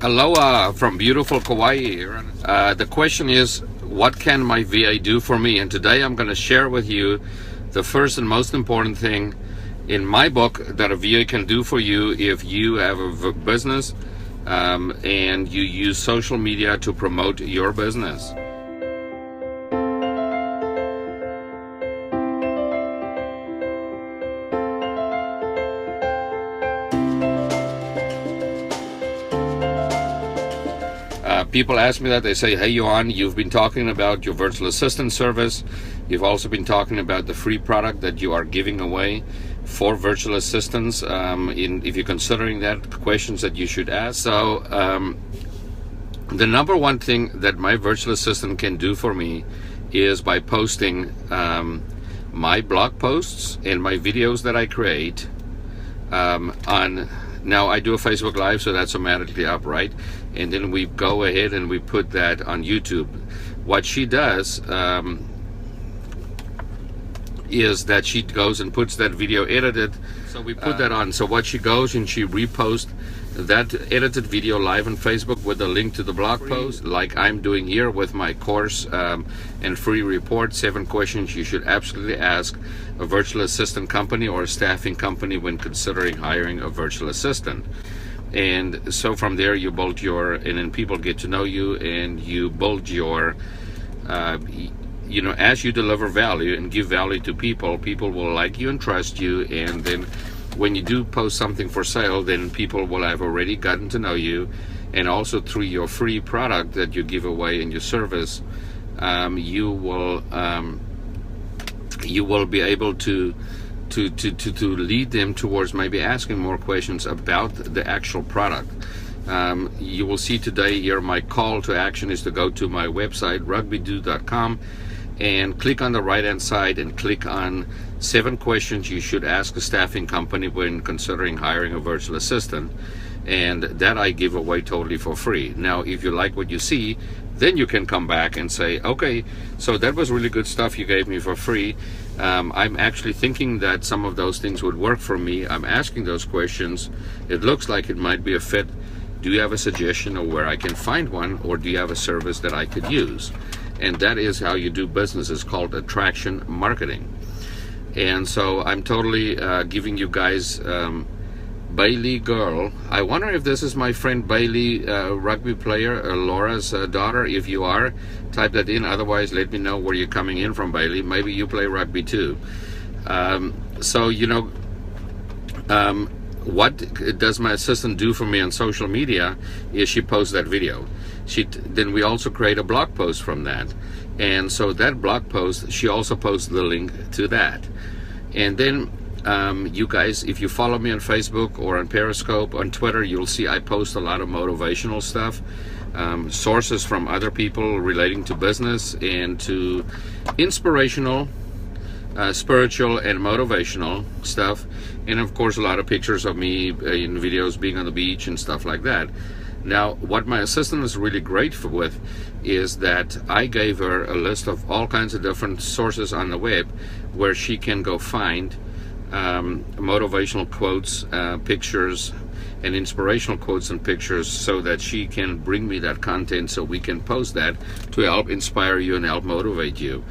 Aloha from beautiful Kauai. The question is, what can my VA do for me? And today I'm going to share with you the first and most important thing in my book that a VA can do for you if you have a business and you use social media to promote your business. People ask me that. They say, hey, Johan, you've been talking about your virtual assistant service. You've also been talking about the free product that you are giving away for virtual assistants. If you're considering that, questions that you should ask. So the number one thing that my virtual assistant can do for me is by posting my blog posts and my videos that I create now I do a Facebook Live, so that's automatically up, right? And then we go ahead and we put that on YouTube. What she does is that she goes and puts that video edited, so we put that on. So what she goes and she reposts that edited video live on Facebook with a link to the blog post, like I'm doing here with my course and free report, 7 questions you should absolutely ask a virtual assistant company or a staffing company when considering hiring a virtual assistant. And so from there you build and then people get to know you, and you build your as you deliver value and give value to people, people will like you and trust you. And then when you do post something for sale, then people will have already gotten to know you. And also through your free product that you give away in your service, you will be able to lead them towards maybe asking more questions about the actual product. You will see today here my call to action is to go to my website, CoachRugbyDude.com, and click on the right hand side and click on 7 questions you should ask a staffing company when considering hiring a virtual assistant. And that I give away totally for free. Now if you like what you see, then you can come back and say, okay, so that was really good stuff you gave me for free. I'm actually thinking that some of those things would work for me. I'm asking those questions. It looks like it might be a fit. Do you have a suggestion of where I can find one, or do you have a service that I could use? And that is how you do business. It's called attraction marketing. And so I'm totally giving you guys Bailey Girl. I wonder if this is my friend Bailey, rugby player, Laura's daughter. If you are, type that in. Otherwise, let me know where you're coming in from, Bailey. Maybe you play rugby too. What does my assistant do for me on social media is she posts that video. Then we also create a blog post from that. And so that blog post, she also posts the link to that. And then you guys, if you follow me on Facebook or on Periscope, on Twitter, you'll see I post a lot of motivational stuff, sources from other people relating to business and to inspirational, spiritual and motivational stuff, and of course a lot of pictures of me in videos being on the beach and stuff like that. Now what my assistant is really great with is that I gave her a list of all kinds of different sources on the web where she can go find motivational quotes, pictures, and inspirational quotes and pictures, so that she can bring me that content so we can post that to help inspire you and help motivate you.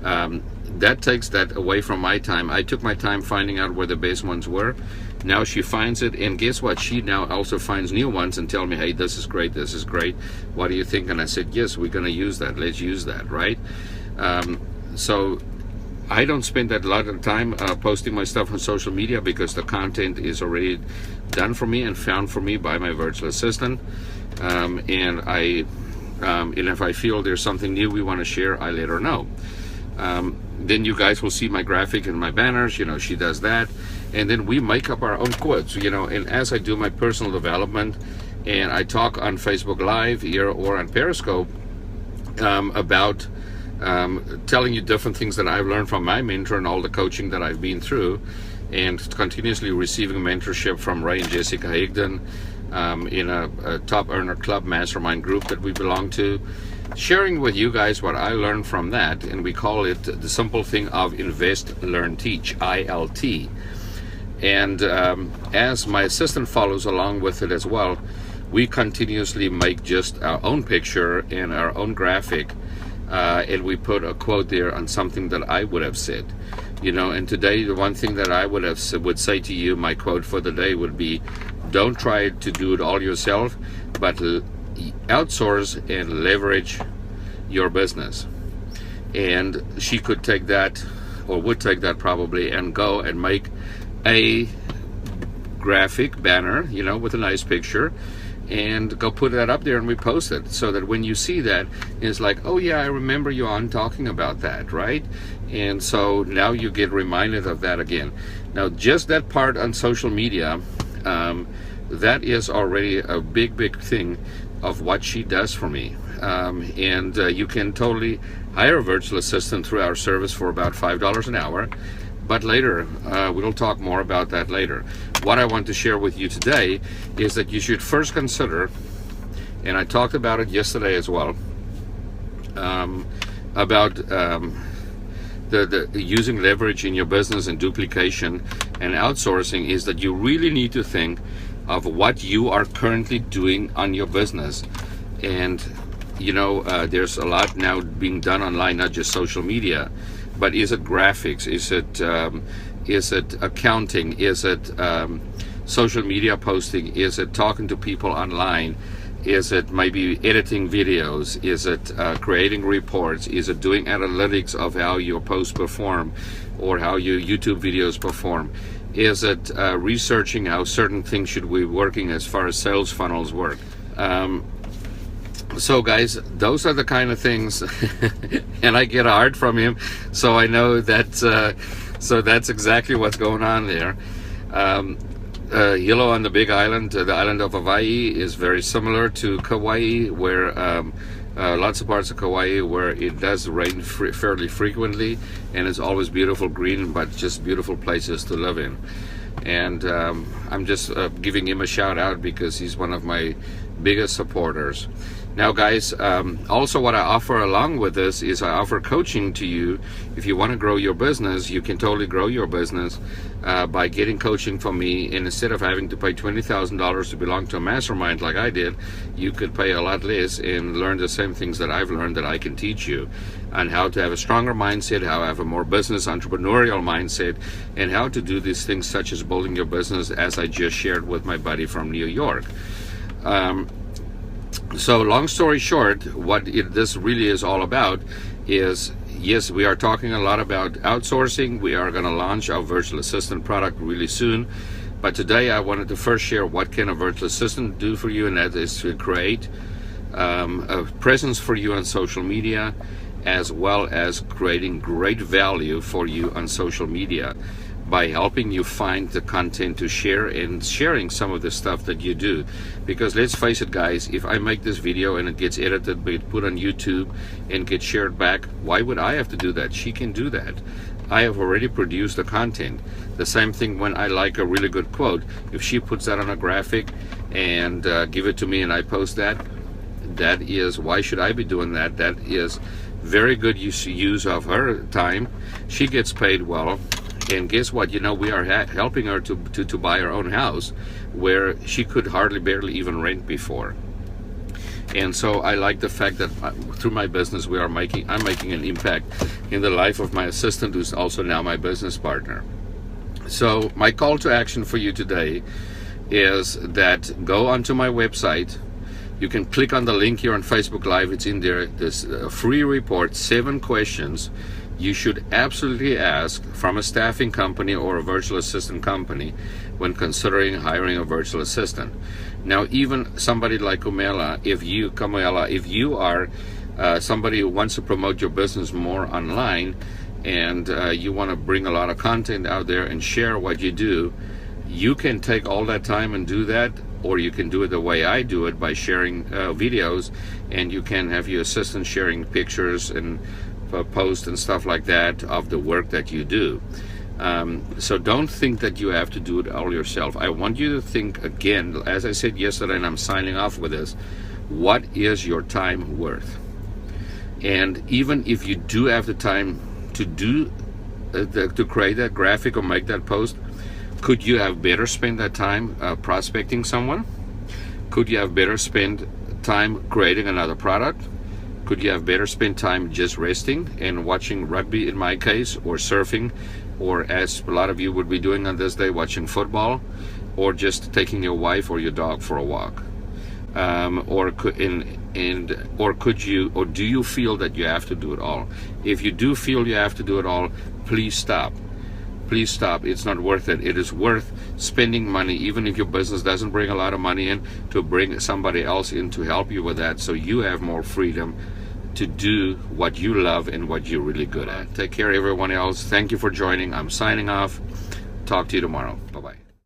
That takes that away from my time. I took my time finding out where the best ones were. Now she finds it, and guess what? She now also finds new ones and tell me, hey, this is great, what do you think? And I said, yes, we're going to use that. Let's use that, right? So I don't spend that lot of time posting my stuff on social media, because the content is already done for me and found for me by my virtual assistant. And if I feel there's something new we want to share, I let her know. Then you guys will see my graphic and my banners. She does that, and then we make up our own quotes. And as I do my personal development, and I talk on Facebook Live here or on Periscope about telling you different things that I've learned from my mentor and all the coaching that I've been through, and continuously receiving mentorship from Ray and Jessica Higdon in a Top Earner Club mastermind group that we belong to, sharing with you guys what I learned from that. And we call it the simple thing of Invest, Learn, Teach, ILT. And as my assistant follows along with it as well, we continuously make just our own picture and our own graphic, and we put a quote there on something that I would have said. And today the one thing that I would say to you, my quote for the day would be, don't try to do it all yourself, but outsource and leverage your business. And she could take that, or would take that probably, and go and make a graphic banner, with a nice picture, and go put that up there and we post it, so that when you see that, it's like, oh yeah, I remember you on talking about that, right? And so now you get reminded of that again. Now, just that part on social media, that is already a big thing of what she does for me. And you can totally hire a virtual assistant through our service for about $5 an hour. But later, we'll talk more about that later. What I want to share with you today is that you should first consider, and I talked about it yesterday as well, about the using leverage in your business and duplication and outsourcing, is that you really need to think of what you are currently doing on your business. And there's a lot now being done online, not just social media, but is it graphics? Is it accounting? Is it social media posting? Is it talking to people online? Is it maybe editing videos? Is it creating reports? Is it doing analytics of how your posts perform or how your YouTube videos perform? Is it researching how certain things should be working as far as sales funnels work? So guys, those are the kind of things, and I get a heart from him, so I know that, so that's exactly what's going on there. Hilo on the Big Island, the island of Hawaii, is very similar to Kauai, where lots of parts of Kauai where it does rain fairly frequently, and it's always beautiful green, but just beautiful places to live in. And I'm just giving him a shout out because he's one of my biggest supporters. Now guys, also what I offer along with this is I offer coaching to you. If you want to grow your business, you can totally grow your business by getting coaching from me. And instead of having to pay $20,000 to belong to a mastermind like I did, you could pay a lot less and learn the same things that I've learned, that I can teach you on how to have a stronger mindset, how to have a more business entrepreneurial mindset, and how to do these things such as building your business, as I just shared with my buddy from New York. So long story short, what this really is all about is, yes, we are talking a lot about outsourcing. We are going to launch our virtual assistant product really soon. But today I wanted to first share what can a virtual assistant do for you, and that is to create a presence for you on social media, as well as creating great value for you on social media by helping you find the content to share and sharing some of the stuff that you do. Because let's face it guys, if I make this video and it gets edited, put on YouTube and gets shared back, why would I have to do that? She can do that. I have already produced the content. The same thing when I like a really good quote. If she puts that on a graphic and give it to me and I post that, that is, why should I be doing that? That is very good use of her time. She gets paid well. And guess what? We are helping her to buy her own house, where she could barely even rent before. And so I like the fact that through my business I'm making an impact in the life of my assistant, who's also now my business partner. So my call to action for you today is that go onto my website. You can click on the link here on Facebook Live. It's in there. This free report, 7 questions you should absolutely ask from a staffing company or a virtual assistant company when considering hiring a virtual assistant. Now, even somebody like Kamala, if you are somebody who wants to promote your business more online, and you want to bring a lot of content out there and share what you do, you can take all that time and do that, or you can do it the way I do it, by sharing videos, and you can have your assistant sharing pictures and post and stuff like that of the work that you do. So don't think that you have to do it all yourself. I want you to think again, as I said yesterday, and I'm signing off with this, what is your time worth? And even if you do have the time to do to create that graphic or make that post, could you have better spent that time prospecting someone? Could you have better spent time creating another product? Could you have better spent time just resting and watching rugby in my case, or surfing, or as a lot of you would be doing on this day, watching football, or just taking your wife or your dog for a walk? Or do you feel that you have to do it all? If you do feel you have to do it all, please stop. Please stop. It's not worth it. It is worth spending money, even if your business doesn't bring a lot of money in, to bring somebody else in to help you with that, so you have more freedom to do what you love and what you're really good at. Take care, everyone else. Thank you for joining. I'm signing off. Talk to you tomorrow. Bye-bye.